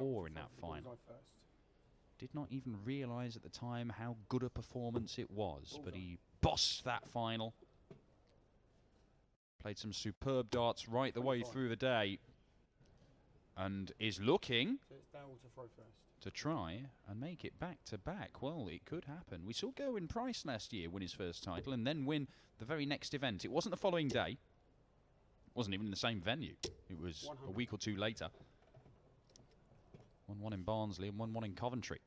4 in that final. Did not even realise at the time how good a performance it was, but he bossed that final. Played some superb darts right the way through the day, and is looking to try and make it back-to-back. Well, it could happen. We saw Gerwyn Price last year win his first title and then win the very next event. It wasn't the following day. It wasn't even in the same venue. It was 100. A week or two later. 1-1 in Barnsley and 1-1 in Coventry.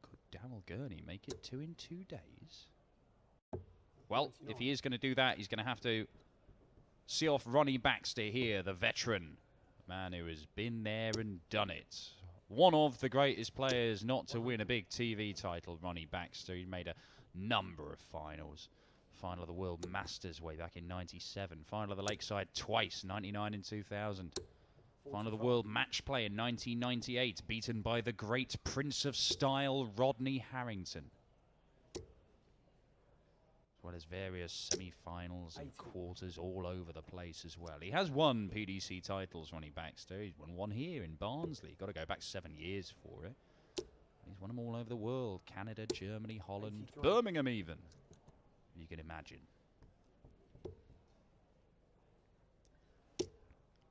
Could Daryl Gurney make it 2 in 2 days? Well, if he is going to do that, he's going to have to see off Ronnie Baxter here, the veteran. The man who has been there and done it. One of the greatest players not to win a big TV title, Ronnie Baxter. He made a number of finals. Final of the World Masters way back in '97. Final of the Lakeside twice, '99 and 2000. Final of the World Match Play in 1998, beaten by the great Prince of Style, Rodney Harrington. As well as various semi-finals and quarters all over the place as well. He has won PDC titles, Ronnie Baxter. He's won one here in Barnsley. Got to go back 7 years for it. He's won them all over the world. Canada, Germany, Holland, Birmingham even. You can imagine.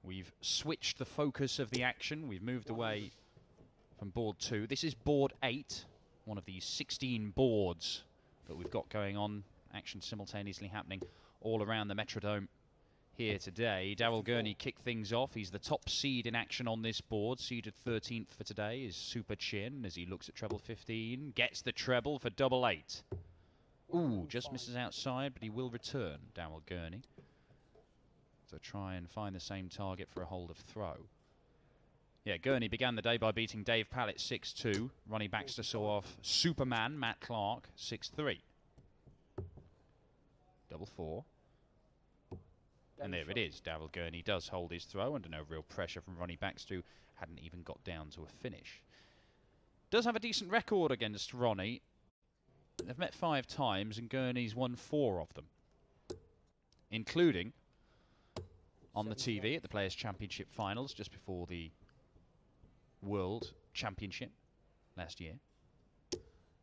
We've switched the focus of the action. We've moved away from board 2. This is board 8, one of the 16 boards that we've got going on. Action simultaneously happening all around the Metrodome here today. Daryl Gurney kicked things off. He's the top seed in action on this board. Seeded 13th for today is Super Chin as he looks at treble 15. Gets the treble for double 8. Ooh, just misses outside, but he will return, Daryl Gurney, to try and find the same target for a hold of throw. Yeah, Gurney began the day by beating Dave Pallett 6-2. Ronnie Baxter saw off Superman Matt Clark 6-3. Double 4. And there it is. Daryl Gurney does hold his throw under no real pressure from Ronnie Baxter, who hadn't even got down to a finish. Does have a decent record against Ronnie. They've met 5 times and Gurney's won 4 of them, including on the TV at the Players' Championship Finals just before the World Championship last year.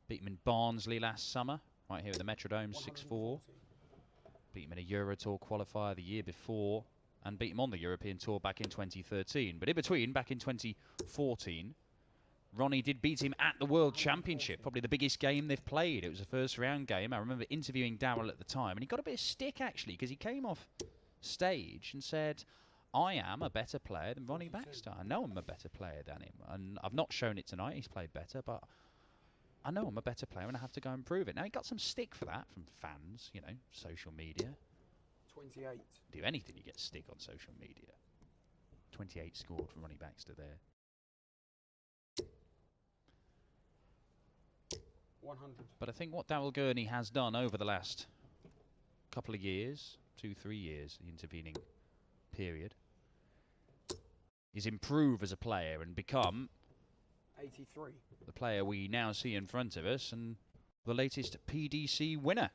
Beat him in Barnsley last summer, right here at the Metrodome, 6-4. Beat him in a Euro Tour qualifier the year before and beat him on the European Tour back in 2013. But in between, back in 2014, Ronnie did beat him at the World Championship, probably the biggest game they've played. It was a first round game. I remember interviewing Daryl at the time, and he got a bit of stick, actually, because he came off stage and said, I am a better player than Ronnie Baxter. I know I'm a better player than him. And I've not shown it tonight. He's played better, but I know I'm a better player and I have to go and prove it. Now, he got some stick for that from fans, you know, social media. 28. Do anything, you get stick on social media. 28 scored for Ronnie Baxter there. 100. But I think what Daryl Gurney has done over the last couple of years, 2-3 years, the intervening period, is improve as a player and become 83. The player we now see in front of us and the latest PDC winner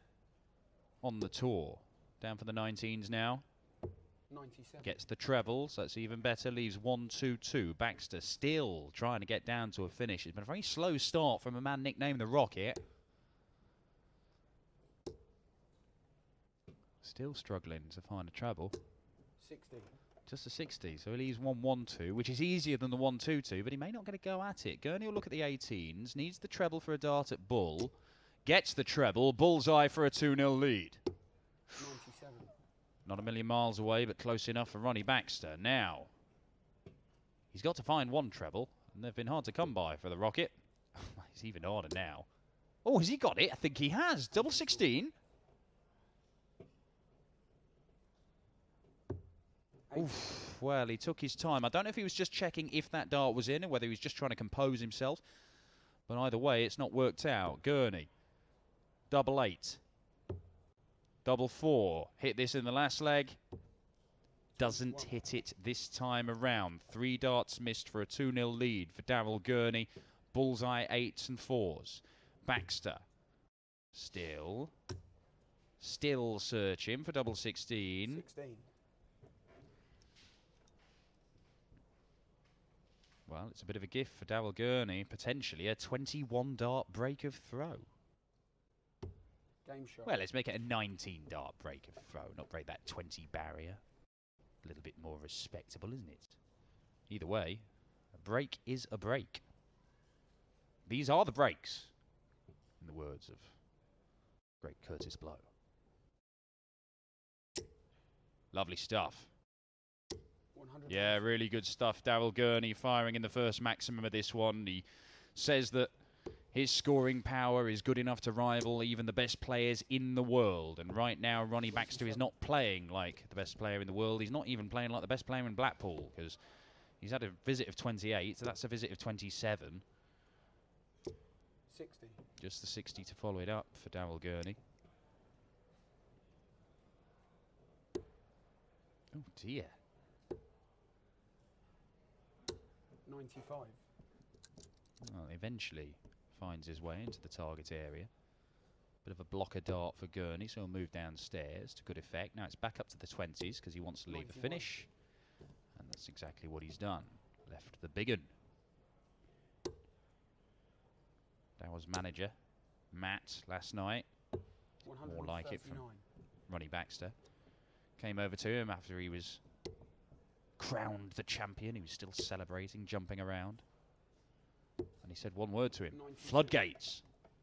on the tour. Down for the 19s now. 97. Gets the treble, so that's even better. Leaves 1-2-2. Baxter still trying to get down to a finish. It's been a very slow start from a man nicknamed the Rocket. Still struggling to find a treble. 60. Just a 60, so he leaves 1-1-2, which is easier than the 1-2-2, but he may not get to go at it. Gurney will look at the 18s, needs the treble for a dart at Bull, gets the treble, bullseye for a 2-0 lead. 97. Not a million miles away, but close enough for Ronnie Baxter. Now, he's got to find one treble, and they've been hard to come by for the Rocket. He's even harder now. Oh, has he got it? I think he has. Double 16. Oof, well, he took his time. I don't know if he was just checking if that dart was in or whether he was just trying to compose himself. But either way, it's not worked out. Gurney, double 8. Double 4. Hit this in the last leg. Doesn't hit it this time around. 3 darts missed for a 2-0 lead for Daryl Gurney. Bullseye 8s and 4s. Baxter still searching for double 16. 16. Well, it's a bit of a gift for Daryl Gurney. Potentially a 21-dart break of throw. Game shot. Well, let's make it a 19-dart break of throw, not break that 20 barrier. A little bit more respectable, isn't it? Either way, a break is a break. These are the breaks, in the words of great Curtis Blow. Lovely stuff. 100. Yeah, really good stuff. Daryl Gurney firing in the first maximum of this one. He says that his scoring power is good enough to rival even the best players in the world. And right now, Ronnie Baxter is not playing like the best player in the world. He's not even playing like the best player in Blackpool, because he's had a visit of 28, so that's a visit of 27. 60. Just the 60 to follow it up for Daryl Gurney. Oh, dear. 95. Well, eventually finds his way into the target area. Bit of a blocker dart for Gurney, so he'll move downstairs to good effect. Now it's back up to the 20s because he wants to leave 91. the finish. And that's exactly what he's done. Left the big un. That was manager Matt last night. More like it from Ronnie Baxter. Came over to him after he was crowned the champion. He was still celebrating, jumping around. And he said one word to him: floodgates.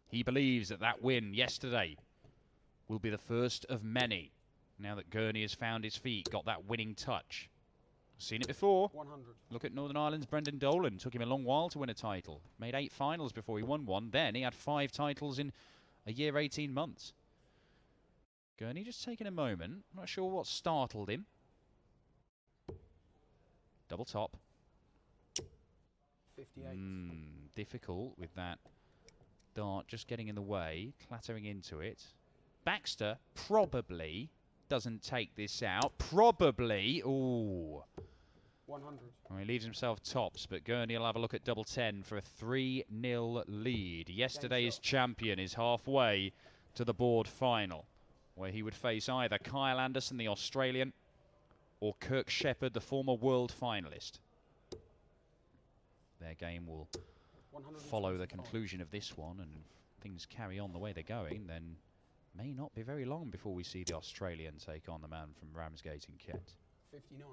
He believes that that win yesterday will be the first of many. Now that Gurney has found his feet, got that winning touch. Seen it before. 100. Look at Northern Ireland's Brendan Dolan. Took him a long while to win a title. Made 8 finals before he won one. Then he had 5 titles in a year, 18 months. Gurney just taking a moment. Not sure what startled him. Double top. 58. Difficult with that dart just getting in the way, clattering into it. Baxter probably doesn't take this out. Probably. Ooh. 100. Well, he leaves himself tops, but Gurney will have a look at double 10 for a 3-0 lead. Yesterday's champion is halfway to the board final, where he would face either Kyle Anderson, the Australian, or Kirk Shepherd, the former world finalist. Their game will follow the conclusion of this one, and if things carry on the way they're going, then may not be very long before we see the Australian take on the man from Ramsgate in Kent. 59.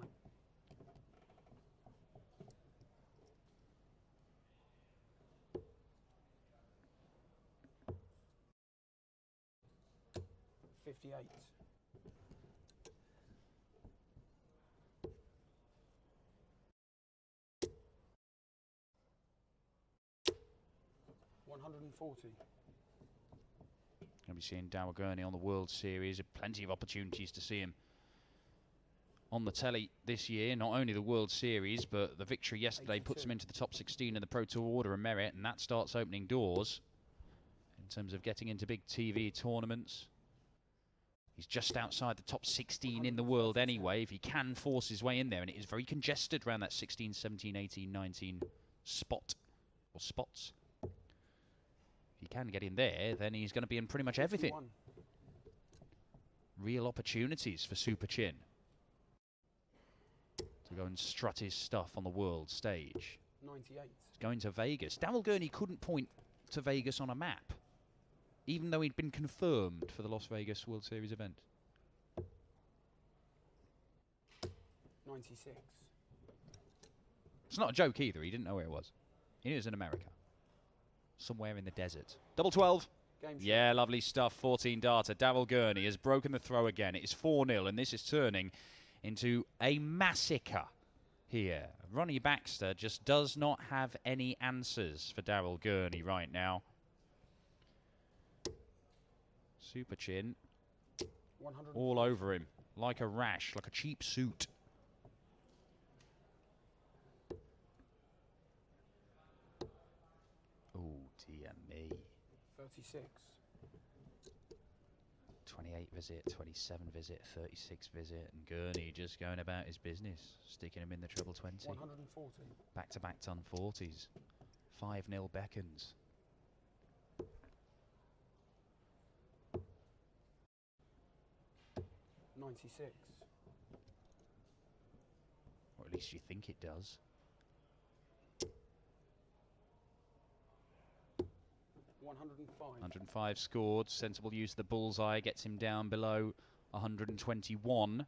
$58. 140. Going to be seeing Daryl Gurney on the World Series. Plenty of opportunities to see him on the telly this year. Not only the World Series, but the victory yesterday 82. puts him into the top 16 in the Pro Tour Order of Merit, and that starts opening doors in terms of getting into big TV tournaments. He's just outside the top 16 in the world anyway. If he can force his way in there, and it is very congested around that 16, 17, 18, 19 spot, or spots. If he can get in there, then he's going to be in pretty much everything. 51. Real opportunities for Super Chin to go and strut his stuff on the world stage. 98. He's going to Vegas. Daryl Gurney couldn't point to Vegas on a map, even though he'd been confirmed for the Las Vegas World Series event. 96. It's not a joke either. He didn't know where it was. He knew it was in America. Somewhere in the desert. Double 12. Game shot. Yeah, lovely stuff. 14 darter. Daryl Gurney has broken the throw again. It is 4-0, and this is turning into a massacre here. Ronnie Baxter just does not have any answers for Daryl Gurney right now. Super Chin all over him like a rash, like a cheap suit. Oh, dear me. 36. 28 visit, 27 visit, 36 visit, and Gurney just going about his business, sticking him in the treble 20. 140. Back-to-back ton 40s. 5-0 beckons. $96. Or at least you think it does. 105. 105 scored. Sensible use of the bullseye gets him down below 121,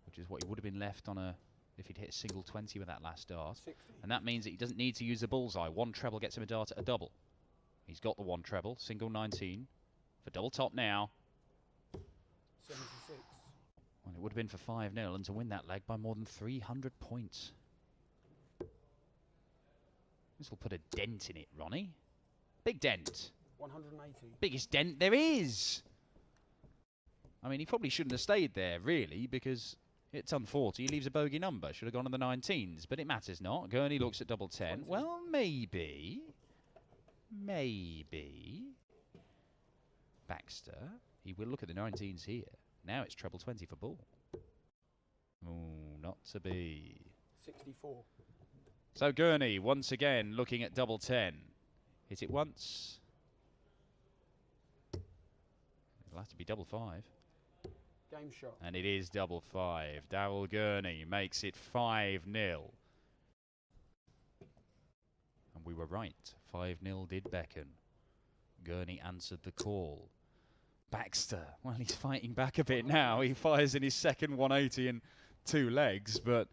which is what he would have been left on if he'd hit a single 20 with that last dart. 60. And that means that he doesn't need to use the bullseye. One treble gets him a dart at a double. He's got the one treble, single 19 for double top now. 76. Well, it would have been for 5-0 and to win that leg by more than 300 points. This will put a dent in it, Ronnie. Big dent. 180. Biggest dent there is. I mean, he probably shouldn't have stayed there, really, because it's on 40. He leaves a bogey number. Should have gone on the 19s, but it matters not. Gurney looks at double 10. 20. Well, maybe. Maybe. Baxter. He will look at the 19s here. Now it's treble 20 for bull. Oh, not to be. 64. So Gurney, once again, looking at double 10. Hit it once. It'll have to be double 5. Game shot. And it is double 5. Daryl Gurney makes it 5-0. And we were right. 5-0 did beckon. Gurney answered the call. Baxter, well, he's fighting back a bit now. He fires in his second 180 in 2 legs, but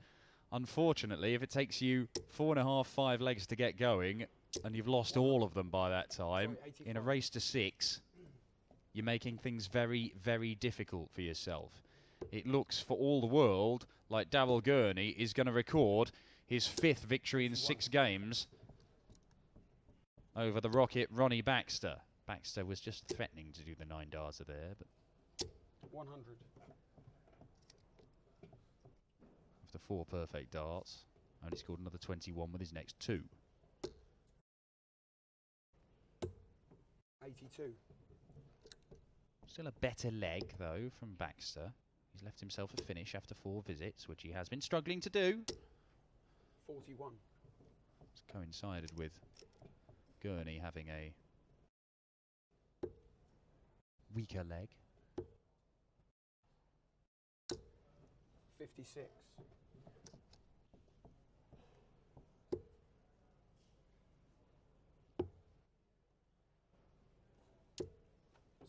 unfortunately, if it takes you 4.5, 5 legs to get going, and you've lost all of them by that time, in a race to 6, you're making things very, very difficult for yourself. It looks for all the world like Daryl Gurney is going to record his 5th victory in 6 games over the Rocket Ronnie Baxter. Baxter was just threatening to do the 9 darts there, but 100. after 4 perfect darts, only scored another 21 with his next 2. 82. Still a better leg, though, from Baxter. He's left himself a finish after 4 visits, which he has been struggling to do. 41. It's coincided with Gurney having a weaker leg. 56.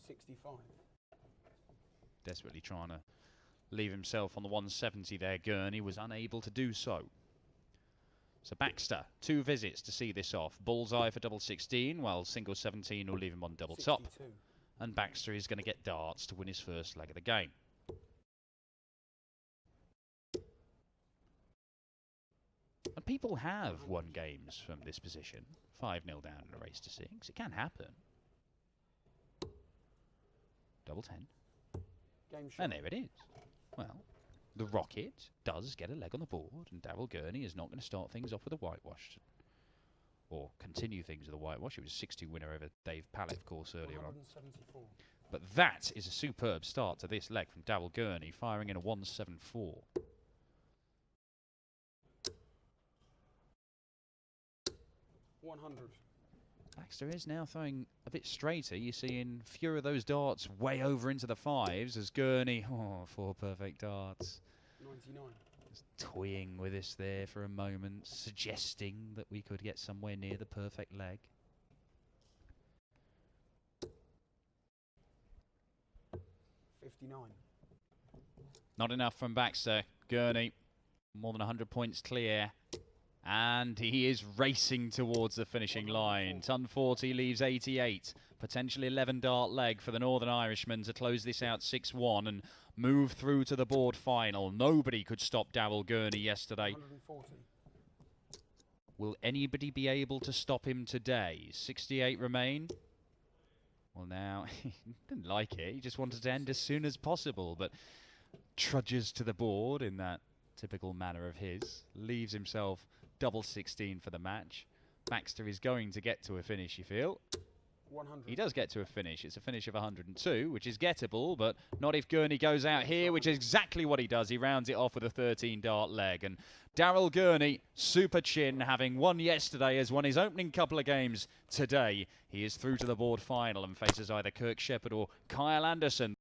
65. Desperately trying to leave himself on the 170 there. Gurney was unable to do so. So Baxter, 2 visits to see this off. Bullseye for double 16, while single 17 will leave him on double 62. top. And Baxter is going to get darts to win his first leg of the game. And people have won games from this position. 5-0 down in a race to 6. It can happen. Double 10. Game shot. And there it is. Well, the Rocket does get a leg on the board, and Daryl Gurney is not going to start things off with a whitewash. Or continue things with a whitewash. It was a 6-2 winner over Dave Pallett, of course, earlier on. 174. But that is a superb start to this leg from Daryl Gurney, firing in a 174. Baxter is now throwing a bit straighter. You're seeing fewer of those darts way over into the 5s as Gurney, 4 perfect darts. 99. Just toying with us there for a moment, suggesting that we could get somewhere near the perfect leg. Not enough from Baxter. Gurney, more than 100 points clear. And he is racing towards the finishing line. Ton 40 leaves 88. Potentially 11 dart leg for the Northern Irishman to close this out 6-1 and move through to the board final. Nobody could stop Daryl Gurney yesterday. 140. Will anybody be able to stop him today? 68 remain. Well, now, he didn't like it. He just wanted to end as soon as possible, but trudges to the board in that typical manner of his. Leaves himself double 16 for the match. Baxter is going to get to a finish, you feel. 100. He does get to a finish. It's a finish of 102, which is gettable, but not if Gurney goes out here, which is exactly what he does. He rounds it off with a 13-dart leg. And Daryl Gurney, super chin, having won yesterday, has won his opening couple of games today. He is through to the board final and faces either Kirk Shepherd or Kyle Anderson.